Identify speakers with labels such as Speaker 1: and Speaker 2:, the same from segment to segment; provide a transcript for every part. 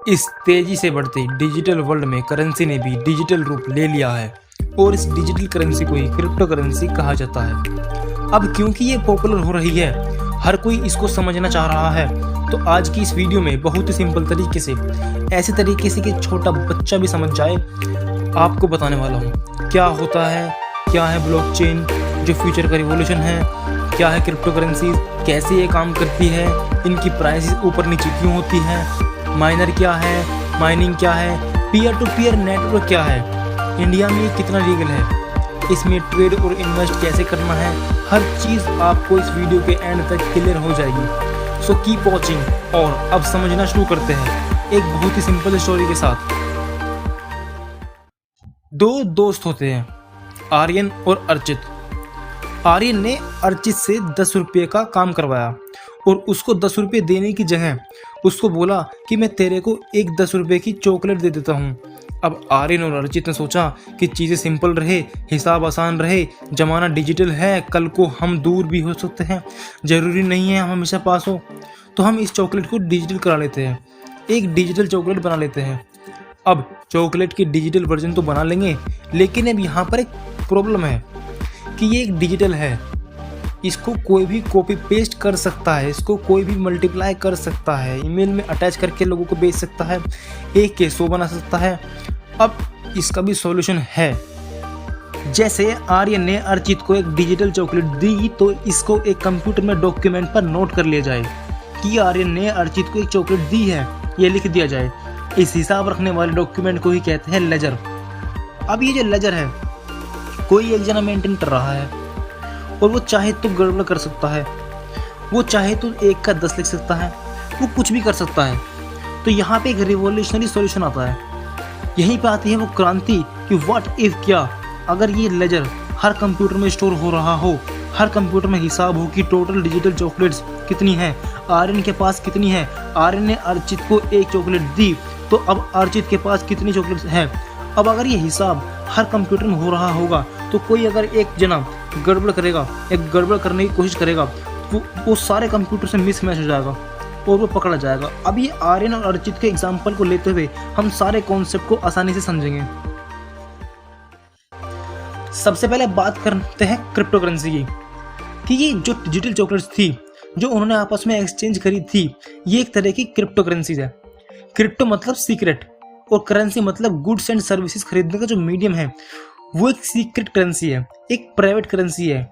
Speaker 1: इस तेजी से बढ़ते डिजिटल वर्ल्ड में करेंसी ने भी डिजिटल रूप ले लिया है और इस डिजिटल करेंसी को ही क्रिप्टो करेंसी कहा जाता है। अब क्योंकि ये पॉपुलर हो रही है, हर कोई इसको समझना चाह रहा है, तो आज की इस वीडियो में बहुत ही सिंपल तरीके से, ऐसे तरीके से कि छोटा बच्चा भी समझ जाए, आपको बताने वाला हूँ क्या होता है, क्या है ब्लॉकचेन, जो फ्यूचर का रिवॉल्यूशन है, क्या है क्रिप्टो करेंसी, कैसे ये काम करती है, इनकी प्राइस ऊपर नीचे क्यों होती है, माइनर क्या है, माइनिंग क्या है, पीयर टू पीयर नेटवर्क क्या है, इंडिया में ये कितना लीगल है, इसमें ट्रेड और इन्वेस्ट कैसे करना है, हर चीज़ आपको इस वीडियो के एंड तक क्लियर हो जाएगी। सो कीप वॉचिंग और अब समझना शुरू करते हैं एक बहुत ही सिंपल स्टोरी के साथ। दो दोस्त होते हैं, आर्यन और अर्चित। आर्यन ने अर्चित से 10 रुपये का काम करवाया और उसको 10 रुपये देने की जगह उसको बोला कि मैं तेरे को एक 10 रुपये की चॉकलेट दे देता हूँ। अब आर्यन और अर्चित ने सोचा कि चीज़ें सिंपल रहे, हिसाब आसान रहे, ज़माना डिजिटल है, कल को हम दूर भी हो सकते हैं, ज़रूरी नहीं है हम हमेशा पास हो, तो हम इस चॉकलेट को डिजिटल करा लेते हैं, एक डिजिटल चॉकलेट बना लेते हैं। अब चॉकलेट की डिजिटल वर्जन तो बना लेंगे, लेकिन अब यहाँ पर एक प्रॉब्लम है कि ये एक डिजिटल है, इसको कोई भी कॉपी पेस्ट कर सकता है, इसको कोई भी मल्टीप्लाई कर सकता है, ईमेल में अटैच करके लोगों को भेज सकता है, एक के 100 बना सकता है। अब इसका भी सॉल्यूशन है। जैसे आर्यन ने अर्चित को एक डिजिटल चॉकलेट दी, तो इसको एक कंप्यूटर में डॉक्यूमेंट पर नोट कर लिया जाए कि आर्यन ने अर्चित को एक चॉकलेट दी है, ये लिख दिया जाए। इस हिसाब रखने वाले डॉक्यूमेंट को ही कहते हैं लेजर। अब ये जो लेजर है, कोई एक जना मेंटेन कर रहा है और वो चाहे तो गड़बड़ कर सकता है, वो चाहे तो 1 का 10 लिख सकता है, वो कुछ भी कर सकता है। तो यहाँ पे एक रिवॉल्यूशनरी सॉल्यूशन आता है, यहीं पे आती है वो क्रांति कि व्हाट इफ, क्या अगर ये लेजर हर कंप्यूटर में स्टोर हो रहा हो, हर कंप्यूटर में हिसाब हो कि टोटल डिजिटल चॉकलेट्स कितनी है, आर्यन के पास कितनी है, आर्यन ने अर्चित को एक चॉकलेट दी, तो अब अर्चित के पास कितनी चॉकलेट्स है। अब अगर ये हिसाब हर कंप्यूटर में हो रहा होगा, तो कोई अगर एक जना गड़बड़ करेगा, एक गड़बड़ करने की कोशिश करेगा, वो सारे कंप्यूटर से मिसमैच हो जाएगा और वो पकड़ा जाएगा। अब ये आर्यन और अर्चित के एग्जाम्पल को लेते हुए हम सारे कॉन्सेप्ट को आसानी से समझेंगे। सबसे पहले बात करते हैं क्रिप्टो करेंसी की, कि ये जो डिजिटल चॉकलेट्स थी जो उन्होंने आपस में एक्सचेंज करी थी, ये एक तरह की क्रिप्टो करेंसीज है। क्रिप्टो मतलब सीक्रेट और करेंसी मतलब गुड्स एंड सर्विसेज खरीदने का जो मीडियम है, वो एक सीक्रेट करेंसी है, एक प्राइवेट करेंसी है।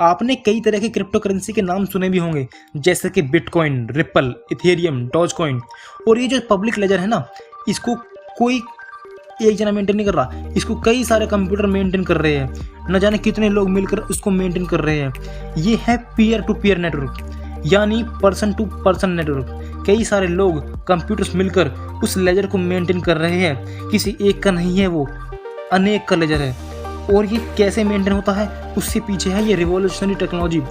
Speaker 1: आपने कई तरह के क्रिप्टो करेंसी के नाम सुने भी होंगे, जैसे कि बिटकॉइन, रिपल, इथेरियम, डॉजकॉइन। और ये जो पब्लिक लेजर है ना, इसको कोई एक जना मेंटेन नहीं कर रहा, इसको कई सारे कंप्यूटर मेंटेन कर रहे हैं, न जाने कितने लोग मिलकर उसको मेंटेन कर रहे हैं। ये है पीयर टू पीयर नेटवर्क, यानी पर्सन टू पर्सन नेटवर्क। कई सारे लोग कंप्यूटर्स मिलकर उस लेजर को मेंटेन कर रहे हैं, किसी एक का नहीं है, वो अनेक का लेजर है। और ये कैसे मेंटेन होता है, उससे पीछे है ये रिवॉल्यूशनरी टेक्नोलॉजी,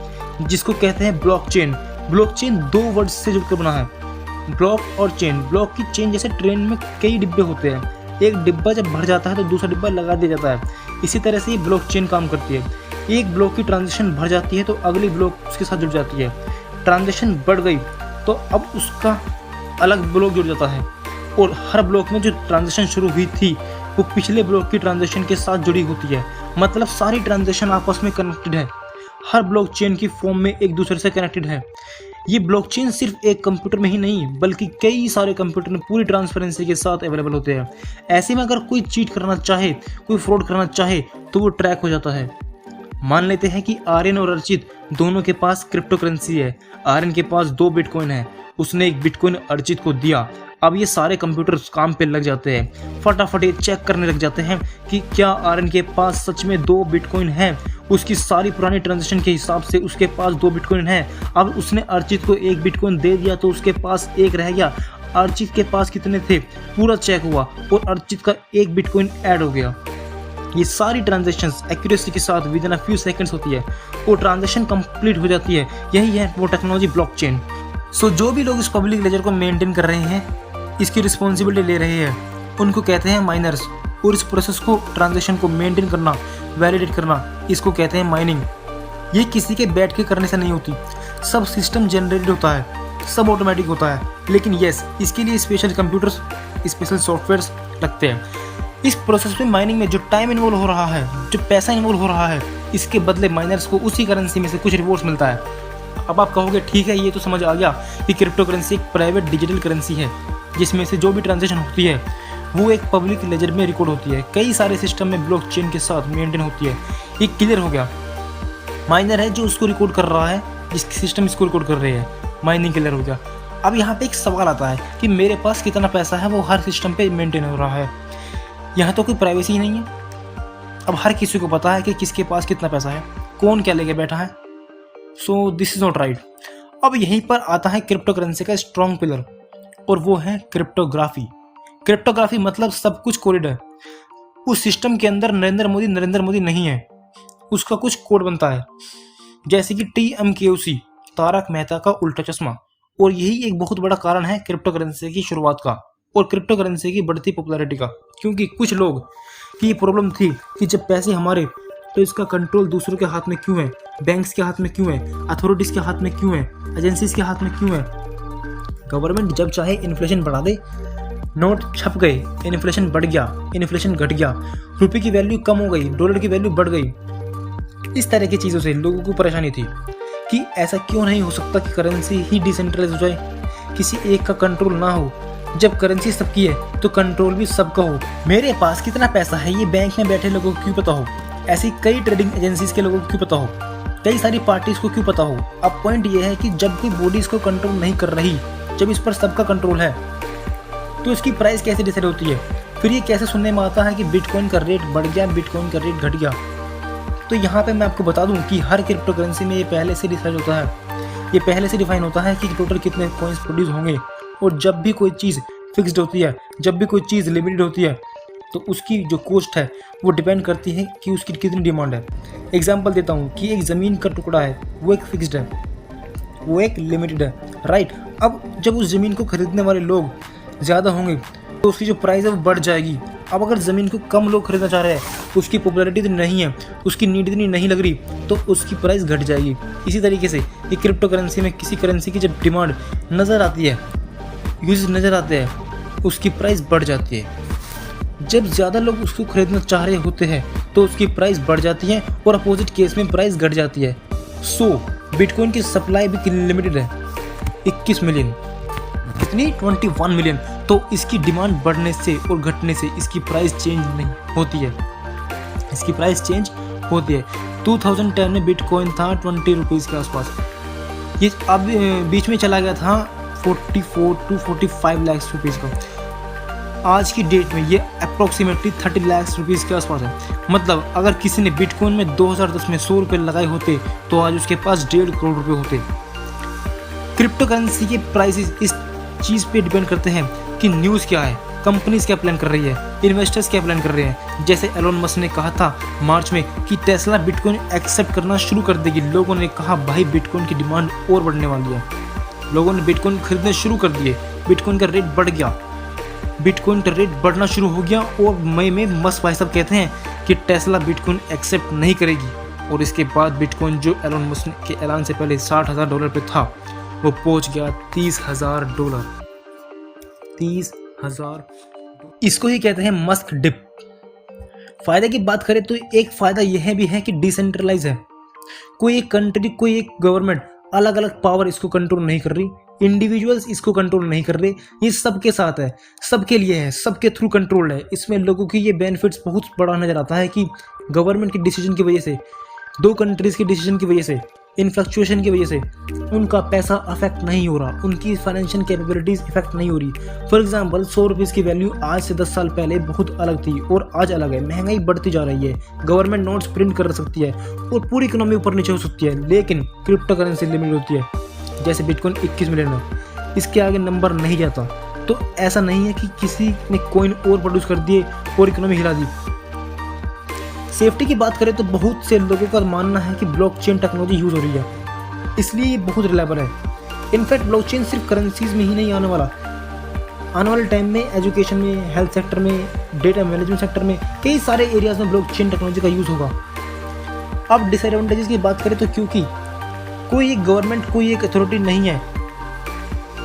Speaker 1: जिसको कहते हैं ब्लॉकचेन। ब्लॉकचेन 2 वर्ड्स से जुड़कर बना है, ब्लॉक और चेन। ब्लॉक की चेन जैसे ट्रेन में कई डिब्बे होते हैं, एक डिब्बा जब भर जाता है तो दूसरा डिब्बा लगा दिया जाता है, इसी तरह से ये ब्लॉकचेन काम करती है। एक ब्लॉक की ट्रांजेक्शन भर जाती है तो अगली ब्लॉक उसके साथ जुड़ जाती है, ट्रांजेक्शन बढ़ गई तो अब उसका अलग ब्लॉक जुड़ जाता है, और हर ब्लॉक में जो ट्रांजेक्शन शुरू हुई थी वो पिछले ब्लॉक की ट्रांजेक्शन के साथ जुड़ी होती है। मतलब सारी ट्रांजेक्शन आपस में कनेक्टेड है, हर ब्लॉकचेन की फॉर्म में एक दूसरे से कनेक्टेड है। ये ब्लॉकचेन सिर्फ एक कंप्यूटर में ही नहीं, बल्कि कई सारे कंप्यूटर में पूरी ट्रांसपेरेंसी के साथ अवेलेबल होते हैं। ऐसे में अगर कोई चीट करना चाहे, कोई फ्रॉड करना चाहे, तो वो ट्रैक हो जाता है। मान लेते हैं कि आर्यन और अर्चित दोनों के पास क्रिप्टो करेंसी है। आर्यन के पास 2 बिटकॉइन है, उसने एक बिटकॉइन अर्चित को दिया। अब ये सारे कंप्यूटर काम पे लग जाते हैं, फटाफट ये चेक करने लग जाते हैं कि क्या आर्यन के पास सच में 2 बिटकॉइन है। उसकी सारी पुरानी ट्रांजेक्शन के हिसाब से उसके पास 2 बिटकॉइन है। अब उसने अर्चित को 1 बिटकॉइन दे दिया तो उसके पास 1 रह गया। अर्चित के पास कितने थे, पूरा चेक हुआ और अर्चित का 1 बिटकॉइन ऐड हो गया। ये सारी ट्रांजेक्शन्स एक्यूरेसी के साथ with in a few seconds होती है और ट्रांजेक्शन कंप्लीट हो जाती है। यही है वो टेक्नोलॉजी ब्लॉकचेन। सो जो भी लोग इस पब्लिक लेजर को मेंटेन कर रहे हैं, इसकी रिस्पॉन्सिबिलिटी ले रहे हैं, उनको कहते हैं माइनर्स। और इस प्रोसेस को, ट्रांजेक्शन को मेंटेन करना, वैलिडेट करना, इसको कहते हैं माइनिंग। ये किसी के बैठ के करने से नहीं होती, सब सिस्टम जनरेटेड होता है। सब ऑटोमेटिक होता है, लेकिन यस, इसके लिए स्पेशल कंप्यूटर्स, स्पेशल सॉफ्टवेयर्स लगते हैं। इस प्रोसेस में माइनिंग में जो टाइम इन्वॉल्व हो रहा है, जो पैसा इन्वॉल्व हो रहा है, इसके बदले माइनर्स को उसी करेंसी में से कुछ रिवॉर्ड्स मिलता है। अब आप कहोगे ठीक है, ये तो समझ आ गया कि क्रिप्टो करेंसी एक प्राइवेट डिजिटल करेंसी है जिसमें से जो भी ट्रांजेक्शन होती है वो एक पब्लिक लेजर में रिकॉर्ड होती है, कई सारे सिस्टम में ब्लॉकचेन के साथ मेंटेन होती है। ये क्लियर हो गया। माइनर है जो उसको रिकॉर्ड कर रहा है, जिसकी सिस्टम इसको रिकॉर्ड कर रही है, माइनिंग क्लियर हो गया। अब यहाँ पे एक सवाल आता है कि मेरे पास कितना पैसा है वो हर सिस्टम पे मेंटेन हो रहा है, यहाँ तो कोई प्राइवेसी ही नहीं है। अब हर किसी को पता है कि किसके पास कितना पैसा है, कौन क्या लेके बैठा है। So this is not right. अब यहीं पर आता है क्रिप्टो करेंसी का स्ट्रॉन्ग पिलर, और वो है क्रिप्टोग्राफी। क्रिप्टोग्राफी मतलब सब कुछ कोडेड है। उस सिस्टम के अंदर नरेंद्र मोदी नहीं है, उसका कुछ कोड बनता है, जैसे कि TMKOC, तारक मेहता का उल्टा चश्मा। और यही एक बहुत बड़ा कारण है क्रिप्टो करेंसी की शुरुआत का और क्रिप्टो करेंसी की बढ़ती पॉपुलैरिटी का। क्योंकि कुछ लोग की ये प्रॉब्लम थी कि जब पैसे हमारे, तो इसका कंट्रोल दूसरों के हाथ में क्यों है, बैंक्स के हाथ में क्यों है, अथॉरिटीज के हाथ में क्यों है, एजेंसीज के हाथ में क्यों है। गवर्नमेंट जब चाहे इन्फ्लेशन बढ़ा दे, नोट छप गए, इन्फ्लेशन बढ़ गया, इन्फ्लेशन घट गया, रुपये की वैल्यू कम हो गई, डॉलर की वैल्यू बढ़ गई। इस तरह की चीज़ों से लोगों को परेशानी थी कि ऐसा क्यों नहीं हो सकता कि करेंसी ही डिसेंट्रलाइज हो जाए, किसी एक का कंट्रोल ना हो। जब करेंसी सबकी है तो कंट्रोल भी सबका हो। मेरे पास कितना पैसा है ये बैंक में बैठे लोगों को क्यों पता हो, ऐसी कई ट्रेडिंग एजेंसीज के लोगों को क्यों पता हो, कई सारी पार्टीज को क्यों पता हो। अब पॉइंट ये है कि जब कोई बॉडी इसको कंट्रोल नहीं कर रही, जब इस पर सबका कंट्रोल है, तो इसकी प्राइस कैसे डिसाइड होती है। फिर ये कैसे सुनने में आता है कि बिटकॉइन का रेट बढ़ गया, बिटकॉइन का रेट घट गया। तो यहाँ पे मैं आपको बता दूं कि हर क्रिप्टो करेंसी में ये पहले से डिसाइड होता है, ये पहले से डिफाइन होता है कि टोटल कितने कॉइन्स प्रोड्यूस होंगे। और जब भी कोई चीज़ फिक्स्ड होती है, जब भी कोई चीज़ लिमिटेड होती है, तो उसकी जो कॉस्ट है वो डिपेंड करती है कि उसकी कितनी डिमांड है। एग्जाम्पल देता हूँ कि एक ज़मीन का टुकड़ा है, वो एक फिक्स्ड है, वो एक लिमिटेड है, राइट। अब जब उस ज़मीन को खरीदने वाले लोग ज़्यादा होंगे तो उसकी जो प्राइस है वो बढ़ जाएगी। अब अगर ज़मीन को कम लोग खरीदना चाह रहे हैं, उसकी पॉपुलैरिटी तो नहीं है, उसकी नीड इतनी नहीं लग रही, तो उसकी प्राइस घट जाएगी। इसी तरीके से ये क्रिप्टो करेंसी में किसी करेंसी की जब डिमांड नज़र आती है, यूज नज़र आते हैं, उसकी प्राइस बढ़ जाती है। जब ज़्यादा लोग उसको खरीदना चाह रहे होते हैं तो उसकी प्राइस बढ़ जाती है और अपोजिट केस में प्राइस घट जाती है। सो बिटकॉइन की सप्लाई भी लिमिटेड है, 21 मिलियन, कितनी 21 मिलियन। तो इसकी डिमांड बढ़ने से और घटने से इसकी प्राइस चेंज नहीं होती है, इसकी प्राइस चेंज होती है। 2010 में बिटकॉइन था 20 रुपीज़ के आसपास, ये अब बीच में चला गया था 44 to 45 लाख रुपीज़ का। आज की डेट में ये अप्रॉक्सीमेटली 30 लाख रुपीज़ के आसपास है। मतलब अगर किसी ने बिटकॉइन में 2010 में 100 रुपये लगाए होते तो आज उसके पास 1.5 करोड़ रुपये होते। क्रिप्टो करेंसी के प्राइसेस इस चीज़ पे डिपेंड करते हैं कि न्यूज़ क्या है, कंपनीज क्या प्लान कर रही है, इन्वेस्टर्स क्या प्लान कर रहे हैं। जैसे एलोन मस्क ने कहा था मार्च में कि टेस्ला बिटकॉइन एक्सेप्ट करना शुरू कर देगी। लोगों ने कहा भाई बिटकॉइन की डिमांड और बढ़ने वाली है, लोगों ने बिटकॉइन खरीदने शुरू कर दिए, बिटकॉइन का रेट बढ़ गया, बिटकॉइन का रेट बढ़ना शुरू हो गया। और मई में मस्क भाई साहब कहते हैं कि टेस्ला बिटकॉइन एक्सेप्ट नहीं करेगी। और इसके बाद बिटकॉइन जो एलोन मस्क के ऐलान से पहले $60,000 पे था, वो पहुंच गया $30,000। 30,000। इसको ही कहते हैं मस्क डिप। फायदे की बात करें तो एक फायदा यह भी है कि डिसेंट्रलाइज है। कोई एक कंट्री, कोई एक गवर्नमेंट अलग अलग पावर इसको कंट्रोल नहीं कर रही, इंडिविजुअल्स इसको कंट्रोल नहीं कर रहे, ये सबके साथ है, सबके लिए है, सबके थ्रू कंट्रोल है। इसमें लोगों की ये बेनिफिट्स बहुत बड़ा नजर आता है कि गवर्नमेंट के डिसीजन की वजह से, दो कंट्रीज के डिसीजन की वजह से, इन फ्लक्चुएशन की वजह से उनका पैसा अफेक्ट नहीं हो रहा, उनकी फाइनेंशियल कैपेबिलिटीज इफेक्ट नहीं हो रही। फॉर एग्जांपल 100 रुपीज़ की वैल्यू आज से 10 साल पहले बहुत अलग थी और आज अलग है। महंगाई बढ़ती जा रही है, गवर्नमेंट नोट्स प्रिंट कर सकती है और पूरी इकोनॉमी ऊपर नीचे हो सकती है, लेकिन क्रिप्टो करेंसी लिमिट होती है। जैसे बिटकॉइन 21 मिलियन है, इसके आगे नंबर नहीं जाता। तो ऐसा नहीं है कि किसी ने कॉइन और प्रोड्यूस कर दिए और इकोनॉमी हिला दी। सेफ्टी की बात करें तो बहुत से लोगों का मानना है कि ब्लॉकचेन टेक्नोलॉजी यूज हो रही है, इसलिए ये बहुत रिलायबल है। इनफैक्ट ब्लॉकचेन सिर्फ करेंसीज में ही नहीं आने वाला, आने वाले टाइम में एजुकेशन में, हेल्थ सेक्टर में, डेटा मैनेजमेंट सेक्टर में, कई सारे एरियाज में ब्लॉकचेन टेक्नोलॉजी का यूज होगा। अब डिसएडवांटेजेस की बात करें तो क्योंकि कोई एक गवर्नमेंट, कोई एक अथॉरिटी नहीं है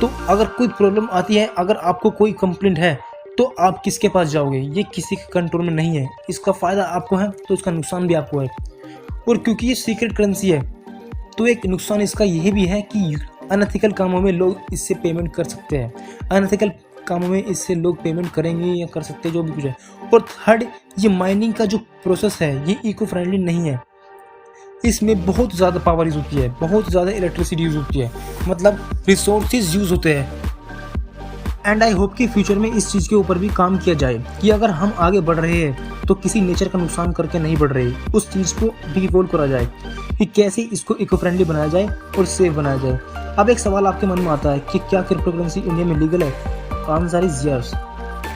Speaker 1: तो अगर कोई प्रॉब्लम आती है, अगर आपको कोई कंप्लेंट है, तो आप किसके पास जाओगे? ये किसी के कंट्रोल में नहीं है। इसका फ़ायदा आपको है तो इसका नुकसान भी आपको है। और क्योंकि ये सीक्रेट करेंसी है तो एक नुकसान इसका यह भी है कि अनएथिकल कामों में लोग इससे पेमेंट कर सकते हैं। अनएथिकल कामों में इससे लोग पेमेंट करेंगे या कर सकते हैं, जो भी कुछ है। और थर्ड, ये माइनिंग का जो प्रोसेस है ये इको फ्रेंडली नहीं है। इसमें बहुत ज़्यादा पावर यूज़ होती है, बहुत ज़्यादा इलेक्ट्रिसिटी यूज़ होती है, मतलब रिसोर्सेज यूज़ होते हैं। एंड आई होप कि फ्यूचर में इस चीज़ के ऊपर भी काम किया जाए कि अगर हम आगे बढ़ रहे हैं तो किसी नेचर का नुकसान करके नहीं बढ़ रहे, उस चीज़ को भी इवॉल्व करा जाए कि कैसे इसको इको फ्रेंडली बनाया जाए और सेफ बनाया जाए। अब एक सवाल आपके मन में आता है कि क्या क्रिप्टो करेंसी इंडिया में लीगल है? Answer is yes.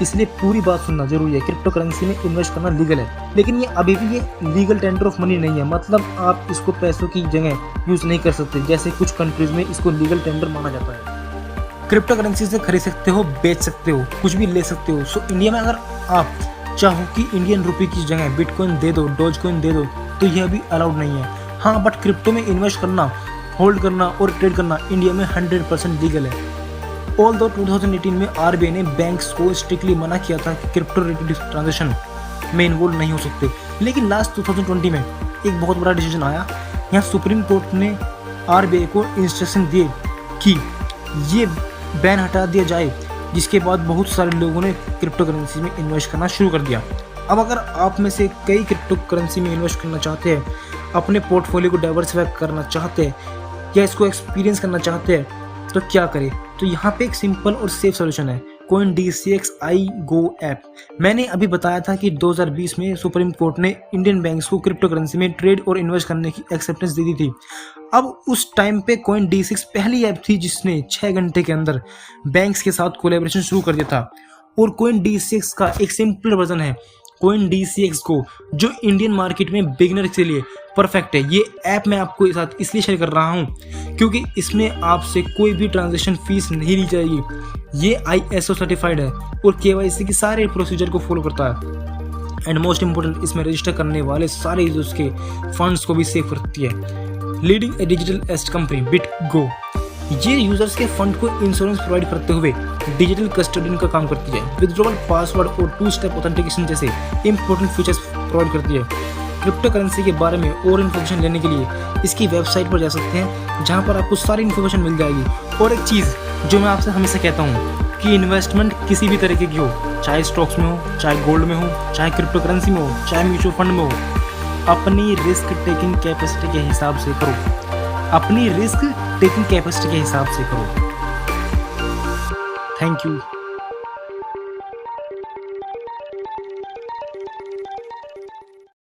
Speaker 1: इसलिए पूरी बात सुनना जरूरी है। क्रिप्टो करेंसी में इन्वेस्ट करना लीगल है, लेकिन ये अभी भी ये लीगल टेंडर ऑफ मनी नहीं है। मतलब आप इसको पैसों की जगह यूज़ नहीं कर सकते, जैसे कुछ कंट्रीज में इसको लीगल टेंडर माना जाता है। क्रिप्टो करेंसी से खरीद सकते हो, बेच सकते हो, कुछ भी ले सकते हो। सो इंडिया में अगर आप चाहो कि इंडियन रुपये की जगह बिटकॉइन दे दो, डॉज कॉइन दे दो, तो यह भी अलाउड नहीं है। हाँ, बट क्रिप्टो में इन्वेस्ट करना, होल्ड करना और ट्रेड करना इंडिया में 100% लीगल है। ऑल्दो 2018 में आरबीआई ने बैंक्स को स्ट्रिक्टली मना किया था कि क्रिप्टो रिलेटेड ट्रांजेक्शन में इन्वॉल्व नहीं हो सकते, लेकिन लास्ट 2020 में एक बहुत बड़ा डिसीजन आया। यहाँ सुप्रीम कोर्ट ने आरबीआई को इंस्ट्रक्शन दिए कि ये बैन हटा दिया जाए, जिसके बाद बहुत सारे लोगों ने क्रिप्टो करेंसी में इन्वेस्ट करना शुरू कर दिया। अब अगर आप में से कई क्रिप्टो करेंसी में इन्वेस्ट करना चाहते हैं, अपने पोर्टफोलियो को डाइवर्सिफाई करना चाहते हैं या इसको एक्सपीरियंस करना चाहते हैं, तो क्या करें? तो यहाँ पे एक सिंपल और सेफ सोल्यूशन है, CoinDCX iGo ऐप। मैंने अभी बताया था कि 2020 में सुप्रीम कोर्ट ने इंडियन बैंक्स को क्रिप्टो करेंसी में ट्रेड और इन्वेस्ट करने की एक्सेप्टेंस दे दी थी। अब उस टाइम पे CoinDCX पहली ऐप थी जिसने 6 घंटे के अंदर बैंक्स के साथ कोलैबोरेशन शुरू कर दिया था। और CoinDCX का एक सिंपल वर्जन है CoinDCX Go, जो इंडियन मार्केट में बिगिनर के लिए परफेक्ट है। ये ऐप मैं आपको साथ इसलिए शेयर कर रहा हूँ क्योंकि इसमें आपसे कोई भी ट्रांजैक्शन फीस नहीं ली जाएगी। ये ISO सर्टिफाइड है और KYC की सारे प्रोसीजर को फॉलो करता है। एंड मोस्ट इम्पोर्टेंट, इसमें रजिस्टर करने वाले सारे यूजर्स के फंड्स को भी सेव करती है। Leading a digital asset company BitGo, ये यूजर्स के फंड को इंश्योरेंस प्रोवाइड करते हुए डिजिटल कस्टोडियन का काम करती है। विथड्रॉवल, पासवर्ड और 2 स्टेप ऑथेंटिकेशन जैसे इंपॉर्टेंट फीचर्स प्रोवाइड करती है। क्रिप्टो करेंसी के बारे में और इन्फॉर्मेशन लेने के लिए इसकी वेबसाइट पर जा सकते हैं, जहां पर आपको सारी इन्फॉर्मेशन मिल जाएगी। और एक चीज़ जो मैं आपसे हमेशा कहता हूँ कि इन्वेस्टमेंट किसी भी तरीके की हो, चाहे स्टॉक्स में हो, चाहे गोल्ड में हो, चाहे क्रिप्टो करेंसी में हो, चाहे म्यूचुअल फंड में हो, अपनी रिस्क टेकिंग कैपेसिटी के हिसाब से करो। अपनी रिस्क टेकिंग कैपेसिटी के हिसाब से करो। Thank you.